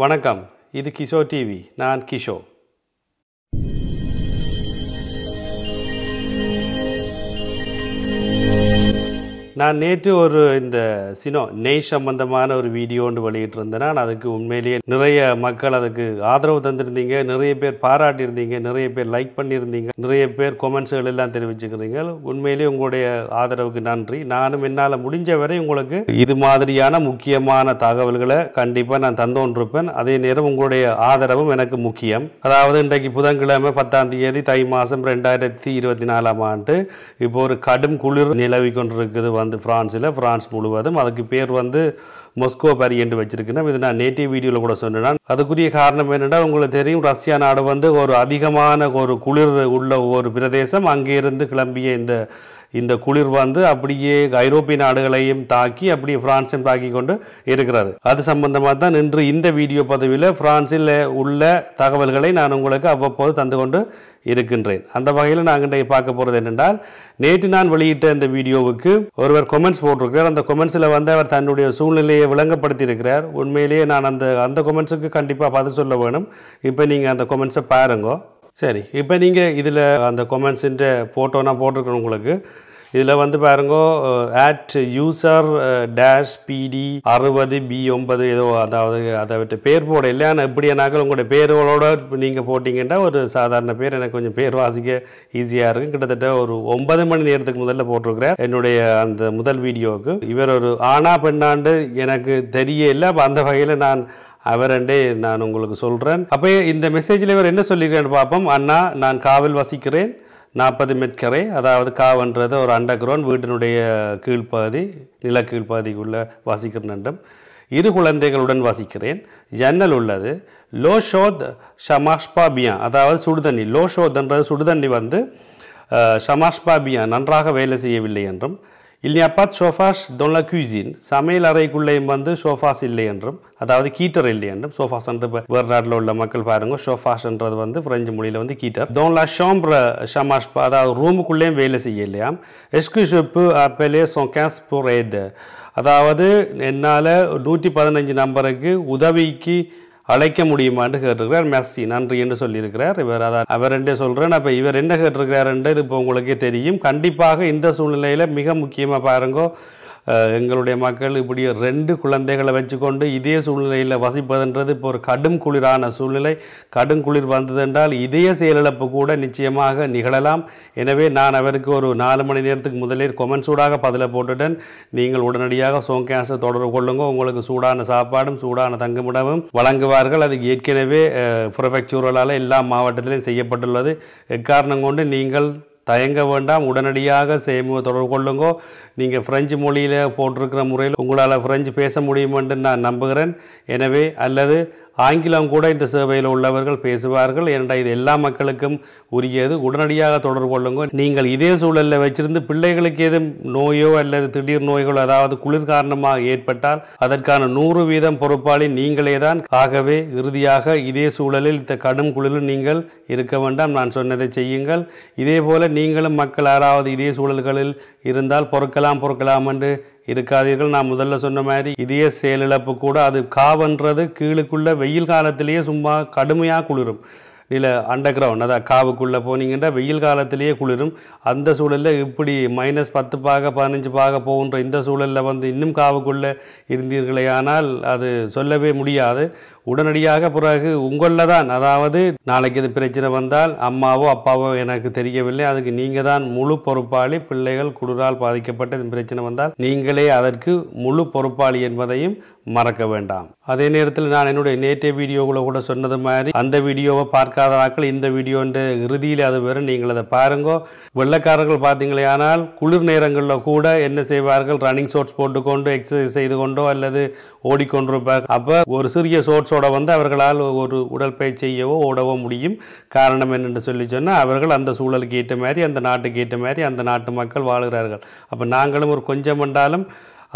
வணக்கம், இது கிஷோர் டிவி. நான் கிஷோர். நான் நேற்று இந்த நெய் சம்பந்தமான ஒரு வீடியோ ஒன்று வெளியிட்டிருந்தேன். நான் அதுக்கு உண்மையிலேயே நிறைய மக்கள் அதுக்கு ஆதரவு தந்திருந்தீங்க, நிறைய பேர் பாராட்டியிருந்தீங்க, நிறைய பேர் லைக் பண்ணியிருந்தீங்க, நிறைய பேர் கொமெண்ட்ஸ்கள் எல்லாம் தெரிவிச்சுக்கிறீங்க. உண்மையிலேயே உங்களுடைய ஆதரவுக்கு நன்றி. நானும் என்னால் முடிஞ்ச வரை உங்களுக்கு இது மாதிரியான முக்கியமான தகவல்களை கண்டிப்பாக நான் தந்தோன்றிருப்பேன். அதே நேரம் உங்களுடைய ஆதரவும் எனக்கு முக்கியம். அதாவது இன்றைக்கு புதன்கிழமை 10ஆம் தேதி தை மாதம் 2024ஆம் ஆண்டு. இப்போ ஒரு கடும் குளிர் நிலவி கொண்டிருக்குது பிரான்ஸ் முழுவதும். அதுக்கு பேர் மொஸ்கோ பரி என்று வச்சிருக்கேன். இது நான் நேட்டிவ் வீடியோவில் கூட சொன்னேன். அதுக்குரிய காரணம் என்னென்னா, உங்களுக்கு தெரியும், ரஷ்யா நாடு ஒரு அதிகமான ஒரு குளிர் உள்ள ஒரு பிரதேசம். அங்கே இருந்து கிளம்பிய இந்த குளிர் அப்படியே ஐரோப்பிய நாடுகளையும் தாக்கி அப்படியே பிரான்ஸையும் தாக்கி கொண்டு இருக்கிறது. அது சம்பந்தமாக தான் இன்று இந்த வீடியோ பதிவில் பிரான்சில் உள்ள தகவல்களை நான் உங்களுக்கு அவ்வப்போது தந்து கொண்டு இருக்கின்றேன். அந்த வகையில் நாங்கள் பார்க்க போகிறது என்னென்றால், நேற்று நான் வெளியிட்ட இந்த வீடியோவுக்கு ஒருவர் கொமெண்ட்ஸ் போட்டிருக்கிறார். அந்த கொமெண்ட்ஸில் அவர் தன்னுடைய சூழ்நிலையை விளங்கப்படுத்தி இருக்கிறார். உண்மையிலேயே நான் அந்த கொமெண்ட்ஸுக்கு கண்டிப்பாக பதில் சொல்ல வேணும். இப்போ நீங்கள் அந்த கொமெண்ட்ஸை பாருங்க. சரி, இப்போ நீங்கள் இதில் அந்த கொமெண்ட்ஸுன்ற ஃபோட்டோ நான் போட்டிருக்கேன் உங்களுக்கு. இதில் பாருங்க, @user-pd60b9 ஏதோ, அதாவது அதை விட்டு பேர் போட இல்லை. ஆனால் எப்படியானாக்கள் உங்களுடைய பேரோட நீங்கள் போட்டிங்கன்னா ஒரு சாதாரண பேர் எனக்கு கொஞ்சம் பேர் வாசிக்க ஈஸியாக இருக்கும். கிட்டத்தட்ட ஒரு 9 மணி நேரத்துக்கு முதல்ல போட்டிருக்கிறேன் என்னுடைய அந்த முதல் வீடியோவுக்கு. இவர் ஒரு ஆனா பெண்ணாண்டு எனக்கு தெரியல. அப்போ அந்த வகையில் அவரண்டே நான் உங்களுக்கு சொல்கிறேன். அப்போ இந்த மெசேஜில் இவர் என்ன சொல்லியிருக்கேன்னு பார்ப்போம். அண்ணா, நான் காவில் வசிக்கிறேன், 40 மெட்கரை, அதாவது காவன்றது ஒரு அண்டர் கிரவுண்ட் வீட்டினுடைய கீழ்ப்பகுதி, நில கீழ்ப்பகுதிக்குள்ளே வசிக்கிறேன். 2 குழந்தைகளுடன் வசிக்கிறேன். ஜன்னல் உள்ளது. லோஷோத் ஷமாஷ்பாபியா, அதாவது சுடுதண்ணி. லோஷோத்ன்றது சுடுதண்ணி ஷமாஷ்பாபியா நன்றாக வேலை செய்யவில்லை என்றும், இல்லையாப்பாத் சோஃபாஸ் தொல்ல குயிசின், சமையல் அறைக்குள்ளேயும் சோஃபாஸ் இல்லை என்றும், அதாவது கீட்டர் இல்லை என்றும். சோஃபாஸ் என்று வேறு நாட்டில் உள்ள மக்கள் பாருங்க, சோஃபாஸ்ன்றது பிரெஞ்சு மொழியில் கீட்டர். தொல்ல ஷாம்ப்ர ஷமாஷ்பா, அதாவது ரூமுக்குள்ளேயும் வேலை செய்ய இல்லையாம். எஸ்கு ஷெப்பு அப்பலே சொங்கேஸ் புரேது, அதாவது என்னால் 115 நம்பருக்கு உதவிக்கு அழைக்க முடியுமான்னு கேட்டிருக்கிறார். மெர்சி, நன்றி என்று சொல்லியிருக்கிறார். அவர் என்றே சொல்கிறேன். அப்போ இவர் என்ன கேட்டிருக்கிறாருன்றது இப்போ உங்களுக்கே தெரியும். கண்டிப்பாக இந்த சூழ்நிலையில் மிக முக்கியமாக பாருங்கோ, எங்களுடைய மக்கள் இப்படி 2 குழந்தைகளை வச்சுக்கொண்டு இதே சூழ்நிலையில் வசிப்பதுன்றது இப்போ ஒரு கடும் குளிரான சூழ்நிலை. கடும் குளிர் வந்ததென்றால் இதய செயலிழப்பு கூட நிச்சயமாக நிகழலாம். எனவே நான் அவருக்கு ஒரு 4 மணி நேரத்துக்கு முதலே கொமெண்ட்ஸூடாக பதிலை போட்டுட்டேன். நீங்கள் உடனடியாக சோங்கேஸை தொடர்பு கொள்ளுங்க. உங்களுக்கு சூடான சாப்பாடும் சூடான தங்குமிடமும் வழங்குவார்கள். அது ஏற்கனவே ப்ரிஃபெக்சூரலால் எல்லா மாவட்டத்திலும் செய்யப்பட்டுள்ளது. எக்காரணம் கொண்டு நீங்கள் தயங்க வேண்டாம், உடனடியாக தொடர்பு கொள்ளுங்கோ. நீங்கள் பிரெஞ்சு மொழியில் போட்டிருக்கிற முறையில் உங்களால் பிரெஞ்சு பேச முடியும் என்று நான் நம்புகிறேன். எனவே அல்லது ஆங்கிலம் கூட இந்த சேவையில் உள்ளவர்கள் பேசுவார்கள். ஏனென்றால் இது எல்லா மக்களுக்கும் உரியது. உடனடியாக தொடர்பு கொள்ளுங்க. நீங்கள் இதே சூழலில் வச்சிருந்து பிள்ளைகளுக்கு ஏதும் நோயோ அல்லது திடீர் நோய்களோ, அதாவது குளிர் காரணமாக ஏற்பட்டால் அதற்கான 100% பொறுப்பாளி நீங்களே தான். ஆகவே இறுதியாக இதே சூழலில் இந்த கடும் குளிரில் நீங்கள் இருக்க வேண்டாம். நான் சொன்னதை செய்யுங்கள். இதே போல நீங்களும் மக்கள் யாராவது இதே சூழல்களில் இருந்தால் பொறுக்கலாம் என்று இருக்காதீர்கள். நான் முதல்ல சொன்ன மாதிரி இதே செயலிழப்பு கூட அது காவன்றது கீழுக்குள்ள வெயில் காலத்திலேயே சும்மா கடுமையாக குளிரும். இல்லை அண்டர் கிரவுண்ட், அதாவது காவுக்குள்ளே போனீங்கன்னா வெயில் காலத்திலேயே குளிரும். அந்த சூழலில் இப்படி -10 பாக 15 பாக போகின்ற இந்த சூழலில் இன்னும் காவுக்குள்ளே இருந்தீர்களே ஆனால் அது சொல்லவே முடியாது. உடனடியாக பிறகு உங்களில் தான், அதாவது நாளைக்கு இது பிரச்சனை வந்தால் அம்மாவோ அப்பாவோ எனக்கு தெரியவில்லை, அதுக்கு நீங்கள் தான் முழு பொறுப்பாளி. பிள்ளைகள் குளிரால் பாதிக்கப்பட்ட இந்த பிரச்சனை வந்தால் நீங்களே அதற்கு முழு பொறுப்பாளி என்பதையும் மறக்க வேண்டாம். அதே நேரத்தில் நான் என்னுடைய நேட்டிவ் வீடியோவில் கூட சொன்னது மாதிரி அந்த வீடியோவை பார்க்காத ஆட்கள் இந்த வீடியோன்ற இறுதியில் அது வரும், நீங்கள் அதை பாருங்கோ. வெள்ளைக்காரர்கள் பார்த்தீங்களே ஆனால் குளிர் நேரங்களில் கூட என்ன செய்வார்கள், ரன்னிங் ஷார்ட்ஸ் போட்டுக்கொண்டு எக்ஸசைஸ் செய்து கொண்டோ அல்லது ஓடிக்கொண்டிருப்பார். அப்போ ஒரு சிறிய ஷார்ட்ஸோட அவர்களால் ஒரு உடற்பயிற்சி செய்யவோ ஓடவோ முடியும். காரணம் என்னென்று சொன்னால் அவர்கள் அந்த சூழலுக்கு ஏற்ற மாதிரி, அந்த நாட்டுக்கு ஏற்ற மாதிரி அந்த நாட்டு மக்கள் வாழுகிறார்கள். அப்போ நாங்களும் ஒரு கொஞ்சம் என்றாலும்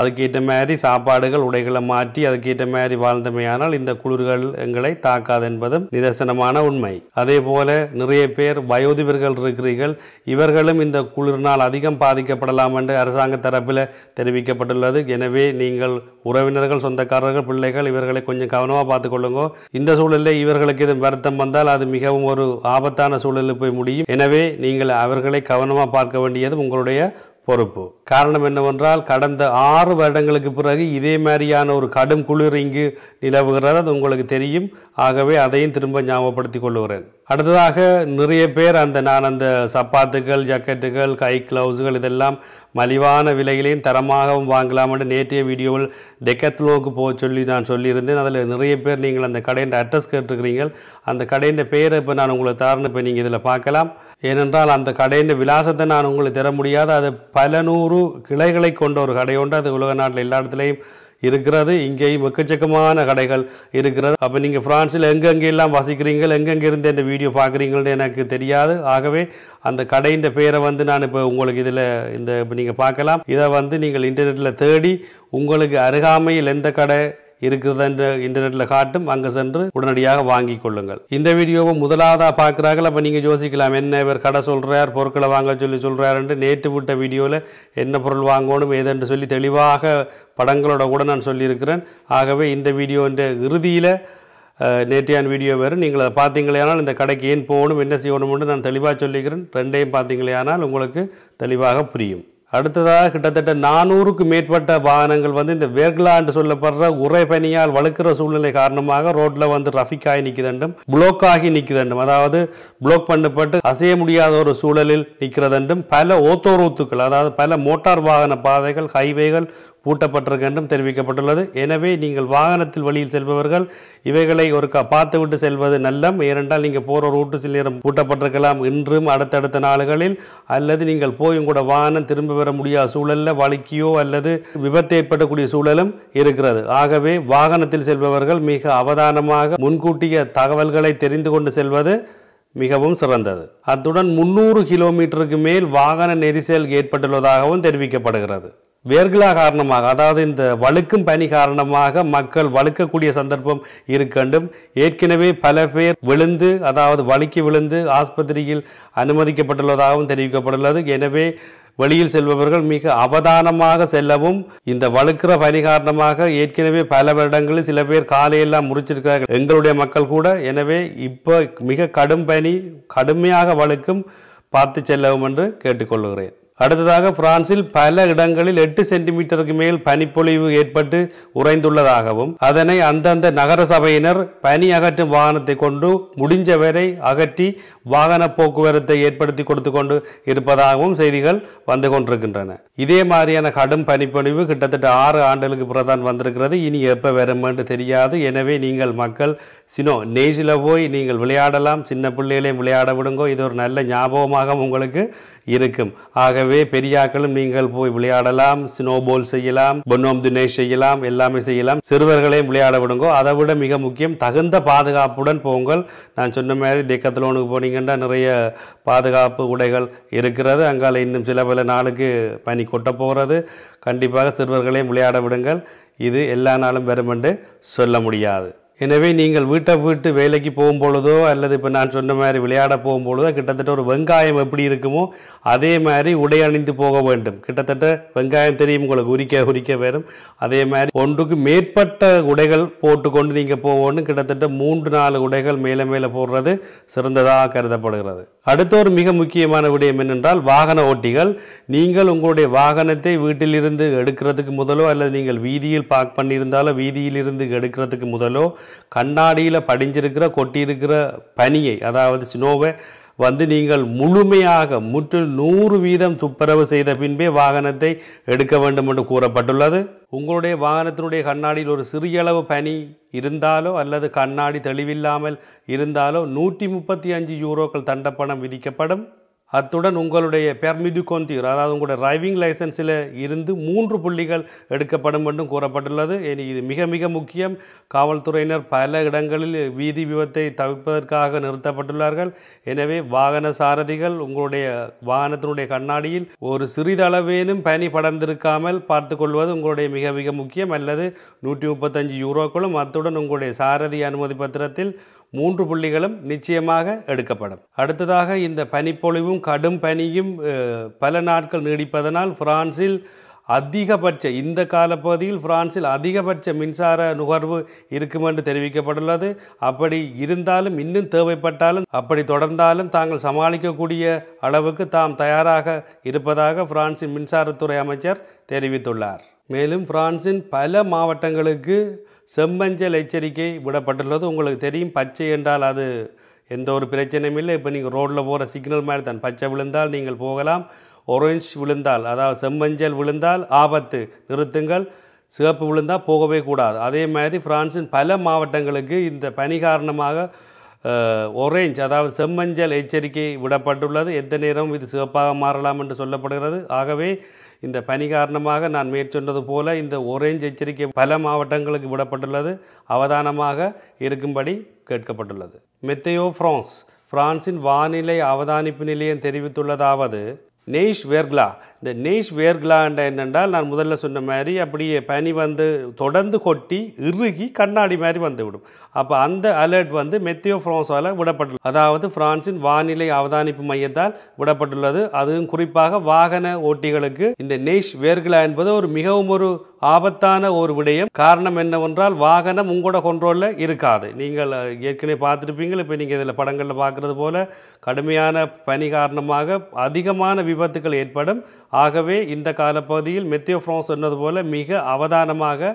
அதுக்கேற்ற மாதிரி சாப்பாடுகள் உடைகளை மாற்றி அதுக்கேற்ற மாதிரி வாழ்ந்தமையானால் இந்த குளிர்கள் எங்களை தாக்காது என்பதும் நிதர்சனமான உண்மை. அதே போல நிறைய பேர் வயோதிபர்கள் இருக்கிறீர்கள், இவர்களும் இந்த குளிர்னால் அதிகம் பாதிக்கப்படலாம் என்று அரசாங்க தரப்பில் தெரிவிக்கப்பட்டுள்ளது. எனவே நீங்கள் உறவினர்கள், சொந்தக்காரர்கள், பிள்ளைகள் இவர்களை கொஞ்சம் கவனமாக பார்த்துக்கொள்ளுங்க. இந்த சூழலில் இவர்களுக்கு இது வருத்தம் வந்தால் அது மிகவும் ஒரு ஆபத்தான சூழலில் போய் முடியும். எனவே நீங்கள் அவர்களை கவனமாக பார்க்க வேண்டியது உங்களுடைய பொறுப்பு. காரணம் என்னவென்றால் கடந்த 6 வருடங்களுக்கு பிறகு இதே மாதிரியான ஒரு கடும் குளிர் இங்கு நிலவுகிறது, அது உங்களுக்கு தெரியும். ஆகவே அதையும் திரும்ப ஞாபகப்படுத்திக் கொள்ளுகிறேன். அடுத்ததாக நிறைய பேர் நான் அந்த சப்பாத்துகள், ஜக்கெட்டுகள், கை கிளவுஸுகள் இதெல்லாம் மலிவான விலையிலையும் தரமாகவும் வாங்கலாம் என்று நேற்றைய வீடியோவில் டெக்கத்லோனுக்கு போக சொல்லி நான் சொல்லியிருந்தேன். அதில் நிறைய பேர் நீங்கள் அந்த கடையின் அட்ரஸ் கேட்டுருக்கிறீங்க. அந்த கடையின் பெயரை இப்போ நான் உங்களுக்கு தரணும், இப்போ நீங்கள் இதில் பார்க்கலாம். ஏனென்றால் அந்த கடையின் விலாசத்தை நான் உங்களுக்கு தர முடியாது. அது பல 100 கிளைகளை கொண்ட ஒரு கடை உண்டு. அது உலக நாட்டில் எல்லா இடத்துலையும் இருக்கிறது. இங்கேயும் எக்கச்சக்கமான கடைகள் இருக்கிறது. அப்போ நீங்கள் பிரான்ஸில் எங்கெங்கெல்லாம் வசிக்கிறீங்கள், எங்கெங்கே இருந்து இந்த வீடியோ பார்க்குறீங்கன்னு எனக்கு தெரியாது. ஆகவே அந்த கடையின் பெயரை நான் இப்போ உங்களுக்கு இதில் இப்போ நீங்கள் பார்க்கலாம். இதை நீங்கள் இன்டர்நெட்டில் தேடி உங்களுக்கு அருகாமையில் எந்த கடை இருக்குது என்று இன்டர்நெட்டில் காட்டும், அங்கே சென்று உடனடியாக வாங்கி கொள்ளுங்கள். இந்த வீடியோவை முதலாவதாக பார்க்குறார்கள். அப்போ நீங்கள் யோசிக்கலாம், என்ன இவர் கடை சொல்கிறார், பொருட்களை வாங்க சொல்கிறார் என்று. நேற்று விட்ட வீடியோவில் என்ன பொருள் வாங்கணும் ஏதென்று சொல்லி தெளிவாக படங்களோட கூட நான் சொல்லியிருக்கிறேன். ஆகவே இந்த வீடியோன்ற இறுதியில் நேற்றையான வீடியோ வேறு, நீங்கள் அதை பார்த்தீங்களேனால் இந்த கடைக்கு ஏன் போகணும், என்ன செய்யணும்னு நான் தெளிவாக சொல்லிக்கிறேன். ரெண்டையும் பார்த்தீங்களேனால் உங்களுக்கு தெளிவாக புரியும். அடுத்ததாக கிட்டத்தட்ட 400க்கு மேற்பட்ட வாகனங்கள் இந்த வேர்கலா என்று சொல்லப்படுற உரை பனியால் வழுக்கிற சூழ்நிலை காரணமாக ரோட்டில் ரஃபிக் ஆகி நிற்குதண்டும், புளோக் ஆகி நிற்குதண்டும், அதாவது புளோக் பண்ணப்பட்டு அசைய முடியாத ஒரு சூழலில் நிற்கிறதென்றும், பல ஓத்தோரூத்துக்கள் அதாவது பல மோட்டார் வாகன பாதைகள், ஹைவேகள் பூட்டப்பட்டிருக்கென்றும் தெரிவிக்கப்பட்டுள்ளது. எனவே நீங்கள் வாகனத்தில் வழியில் செல்பவர்கள் இவைகளை ஒரு பார்த்து விட்டு செல்வது நல்லம். ஏனென்றால் நீங்கள் போகிற ரூட்டு சில நேரம் பூட்டப்பட்டிருக்கலாம் இன்றும் அடுத்தடுத்த நாடுகளில், அல்லது நீங்கள் போய் உங்களோட வாகனம் திரும்ப வர முடியாத சூழலில் வழுக்கியோ அல்லது விபத்து ஏற்படக்கூடிய சூழலும் இருக்கிறது. ஆகவே வாகனத்தில் செல்பவர்கள் மிக அவதானமாக முன்கூட்டிய தகவல்களை தெரிந்து கொண்டு செல்வது மிகவும் சிறந்தது. அத்துடன் 300 கிலோமீட்டருக்கு மேல் வாகன நெரிசல் ஏற்பட்டுள்ளதாகவும் தெரிவிக்கப்படுகிறது. வேர்கலா காரணமாக, அதாவது இந்த வழுக்கும் பனி காரணமாக மக்கள் வழுக்கக்கூடிய சந்தர்ப்பம் இருக்கண்டும். ஏற்கனவே பல பேர் விழுந்து, அதாவது வழுக்கி விழுந்து ஆஸ்பத்திரியில் அனுமதிக்கப்பட்டுள்ளதாகவும் தெரிவிக்கப்பட்டுள்ளது. எனவே வெளியில் செல்பவர்கள் மிக அவதானமாக செல்லவும். இந்த வழுக்கிற பனி காரணமாக ஏற்கனவே பல வருடங்களில் சில பேர் காலையெல்லாம் முறிச்சிருக்கிறார்கள், எங்களுடைய மக்கள் கூட. எனவே இப்போ மிக கடும் பனி, கடுமையாக வழுக்கும், பார்த்து செல்லவும் என்று கேட்டுக்கொள்கிறேன். அடுத்ததாக பிரான்சில் பல இடங்களில் 8 சென்டிமீட்டருக்கு மேல் பனிப்பொழிவு ஏற்பட்டு உறைந்துள்ளதாகவும், அதனை அந்தந்த நகர சபையினர் பனி அகற்றும் வாகனத்தை கொண்டு முடிஞ்சவரை அகற்றி வாகன போக்குவரத்தை ஏற்படுத்தி கொடுத்து கொண்டு இருப்பதாகவும் செய்திகள் வந்து கொண்டிருக்கின்றன. இதே மாதிரியான கடும் பனிப்பொழிவு கிட்டத்தட்ட 6 ஆண்டுகளுக்கு பிறகுதான் வந்திருக்கிறது. இனி எப்போ வரும் என்று தெரியாது. எனவே நீங்கள் மக்கள் நெய்ஸில் போய் நீங்கள் விளையாடலாம், சின்ன பிள்ளைகளையும் விளையாட விடுங்கோ. இது ஒரு நல்ல ஞாபகமாக உங்களுக்கு இருக்கும். ஆகவே பெரியாக்களும் நீங்கள் போய் விளையாடலாம், ஸ்னோபால் செய்யலாம், பொன்னோம் தினேஷ் செய்யலாம், எல்லாமே செய்யலாம். சிறுவர்களையும் விளையாட விடுங்கோ. அதை விட மிக முக்கியம், தகுந்த பாதுகாப்புடன் போங்கள். நான் சொன்ன மாதிரி டெக்கத்லோனுக்கு போனீங்கன்னா நிறைய பாதுகாப்பு உடைகள் இருக்கிறது. அங்கால இன்னும் சில பல நாளுக்கு பனி கொட்ட போகிறது. கண்டிப்பாக சிறுவர்களையும் விளையாட விடுங்கள். இது எல்லா நாளும் வரும் என்று சொல்ல முடியாது. எனவே நீங்கள் வீட்டை விட்டு வேலைக்கு போகும்பொழுதோ அல்லது இப்போ நான் சொன்ன மாதிரி விளையாட போகும்பொழுதோ கிட்டத்தட்ட ஒரு வெங்காயம் எப்படி இருக்குமோ அதே மாதிரி உடை அணிந்து போக வேண்டும். கிட்டத்தட்ட வெங்காயம் தெரியும் உங்களுக்கு, உரிக்க வரும். அதே மாதிரி ஒன்றுக்கு மேற்பட்ட உடைகள் போட்டுக்கொண்டு நீங்கள் போகணும். கிட்டத்தட்ட 3-4 உடைகள் மேலே போடுறது சிறந்ததாக கருதப்படுகிறது. அடுத்த ஒரு மிக முக்கியமான விடயம் என்னென்றால், வாகன ஓட்டிகள் நீங்கள் உங்களுடைய வாகனத்தை வீட்டிலிருந்து எடுக்கிறதுக்கு முதலோ அல்லது நீங்கள் வீதியில் பார்க் பண்ணியிருந்தாலோ வீதியில் இருந்து எடுக்கிறதுக்கு முதலோ கண்ணாடியில் படிஞ்சிருக்கிற கொட்டியிருக்கிற பனியை, அதாவது ஸ்னோவை நீங்கள் முழுமையாக 100% துப்புரவு செய்த பின்பே வாகனத்தை எடுக்க வேண்டும் என்று கூறப்பட்டுள்ளது. உங்களுடைய வாகனத்தினுடைய கண்ணாடியில் ஒரு சிறிய அளவு பனி இருந்தாலோ அல்லது கண்ணாடி தெளிவில்லாமல் இருந்தாலோ 135 யூரோக்கள் தண்டப்பணம் விதிக்கப்படும். அத்துடன் உங்களுடைய பெர்மி டு கண்டூர் அதாவது உங்களுடைய டிரைவிங் லைசன்ஸில் இருந்து 3 புள்ளிகள் எடுக்கப்படும் என்றும் கூறப்பட்டுள்ளது. இது மிக மிக முக்கியம். காவல்துறையினர் பல இடங்களில் வீதி விபத்தை தவிர்ப்பதற்காக நிறுத்தப்பட்டுள்ளார்கள். எனவே வாகன சாரதிகள் உங்களுடைய வாகனத்தினுடைய கண்ணாடியில் ஒரு சிறிதளவேனும் பனி படர்ந்திருக்காமல் பார்த்துக்கொள்வது உங்களுடைய மிக மிக முக்கியம். அல்லது 135 யூரோக்களும் அத்துடன் உங்களுடைய சாரதி அனுமதி பத்திரத்தில் 3 புள்ளிகளும் நிச்சயமாக எடுக்கப்படும். அடுத்ததாக இந்த பனிப்பொழிவும் கடும் பனியும் பல நாட்கள் நீடிப்பதனால் பிரான்சில் அதிகபட்ச இந்த காலப்பகுதியில் பிரான்சில் அதிகபட்ச மின்சார நுகர்வு இருக்கும் என்று தெரிவிக்கப்பட்டுள்ளது. அப்படி இருந்தாலும் இன்னும் தேவைப்பட்டாலும் அப்படி தொடர்ந்தாலும் தாங்கள் சமாளிக்கக்கூடிய அளவுக்கு தாம் தயாராக இருப்பதாக பிரான்சின் மின்சாரத்துறை அமைச்சர் தெரிவித்துள்ளார். மேலும் பிரான்சின் பல மாவட்டங்களுக்கு செம்மஞ்சள் எச்சரிக்கை விடப்பட்டுள்ளது. உங்களுக்கு தெரியும், பச்சை என்றால் அது எந்த ஒரு பிரச்சனையும் இல்லை. இப்போ நீங்கள் ரோட்டில் போகிற சிக்னல் மாதிரி தான். பச்சை விழுந்தால் நீங்கள் போகலாம், ஒரேஞ்ச் விழுந்தால் அதாவது செம்மஞ்சள் விழுந்தால் ஆபத்து, நிறுத்துங்கள், சிவப்பு விழுந்தால் போகவே கூடாது. அதே மாதிரி பிரான்சின் பல மாவட்டங்களுக்கு இந்த பனி காரணமாக ஒரேஞ்ச் அதாவது செம்மஞ்சள் எச்சரிக்கை விடப்பட்டுள்ளது. எந்த நேரமும் இது சிவப்பாக மாறலாம் என்று சொல்லப்படுகிறது. ஆகவே இந்த பனி காரணமாக நான் மேற்சொன்னது போல இந்த ஒரேஞ்ச் எச்சரிக்கை பல மாவட்டங்களுக்கு விடப்பட்டுள்ளது. அவதானமாக இருக்கும்படி கேட்கப்பட்டுள்ளது. மெத்தேயோ ஃப்ரான்ஸ் பிரான்சின் வானிலை அவதானிப்பு நிலையம் தெரிவித்துள்ளதாவது, நெய்ஷ் வேர்க்லா. இந்த நெய்ஷ் வேர்க்லா என்னென்றால் நான் முதல்ல சொன்ன மாதிரி அப்படியே பனி வந்து தொடர்ந்து கொட்டி இறுகி கண்ணாடி மாதிரி வந்துவிடும். அப்போ அந்த அலர்ட் வந்து மெத்தியோ ஃப்ரான்ஸால் விடப்பட்டுள்ளது. அதாவது பிரான்சின் வானிலை அவதானிப்பு மையத்தால் விடப்பட்டுள்ளது. அதுவும் குறிப்பாக வாகன ஓட்டிகளுக்கு இந்த நெய்ஷ் வேர்க்லா என்பது ஒரு மிகவும் ஒரு ஆபத்தான ஒரு விடயம். காரணம் என்னவென்றால் வாகனம் உங்களோட கண்ட்ரோலில் இருக்காது. நீங்கள் ஏற்கனவே பார்த்துருப்பீங்க. இப்போ நீங்கள் இதில் படங்களில் பார்க்குறது போல கடுமையான பனி காரணமாக அதிகமான விபத்துக்கள் ஏற்படும். ஆகவே இந்த காலப்பகுதியில் மெத்தியோ ஃப்ரான்ஸ் சொன்னது போல மிக அவதானமாக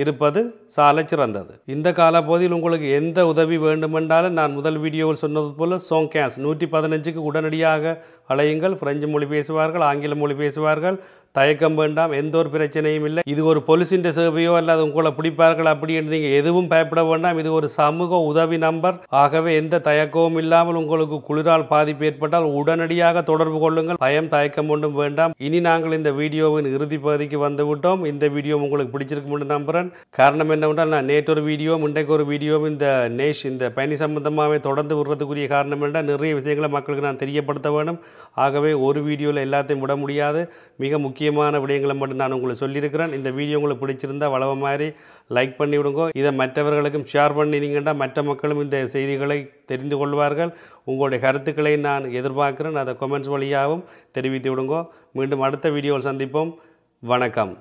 இருப்பது சாலை சிறந்தது. இந்த காலப்பகுதியில் உங்களுக்கு எந்த உதவி வேண்டுமென்றாலும் நான் முதல் வீடியோவில் சொன்னது போல சோங்கேஸ் 115க்கு உடனடியாக அழையுங்கள். பிரெஞ்சு மொழி பேசுவார்கள், ஆங்கில மொழி பேசுவார்கள். தயக்கம் வேண்டாம், எந்த ஒரு பிரச்சனையும் இல்லை. இது ஒரு போலீஸின் சேவையோ அல்லது உங்களை பிடிப்பார்கள் அப்படி என்று நீங்கள் எதுவும் பயப்பட வேண்டாம். இது ஒரு சமூக உதவி நம்பர். ஆகவே எந்த தயக்கமும் இல்லாமல் உங்களுக்கு குளிரால் பாதிப்பு ஏற்பட்டால் உடனடியாக தொடர்பு கொள்ளுங்கள். பயம் தயக்கம் ஒன்றும் வேண்டாம். இனி நாங்கள் இந்த வீடியோவின் இறுதி பகுதிக்கு வந்துவிட்டோம். இந்த வீடியோ உங்களுக்கு பிடிச்சிருக்கும் என்று நம்புகிறேன். காரணம் என்னவென்றால் நான் நேற்றொரு வீடியோ இன்றைக்கு ஒரு வீடியோ இந்த பனி சம்பந்தமாகவே தொடர்ந்து விடுறதுக்குரிய காரணம் என்றால் நிறைய விஷயங்களை மக்களுக்கு நான் தெரியப்படுத்த வேண்டும். ஆகவே ஒரு வீடியோவில் எல்லாத்தையும் விட முடியாது. மிக முக்கியமான விடயங்களை மட்டும் நான் உங்களுக்கு சொல்லியிருக்கிறேன். இந்த வீடியோ உங்களுக்கு பிடிச்சிருந்தால் வளவ மாதிரி லைக் பண்ணி விடுங்க. இதை மற்றவர்களுக்கும் ஷேர் பண்ணினீங்கன்னா மற்ற மக்களும் இந்த செய்திகளை தெரிந்து கொள்வார்கள். உங்களுடைய கருத்துக்களை நான் எதிர்பார்க்கிறேன். அதை கமெண்ட்ஸ் வழியாகவும் தெரிவித்து விடுங்க. மீண்டும் அடுத்த வீடியோவில் சந்திப்போம். வணக்கம்.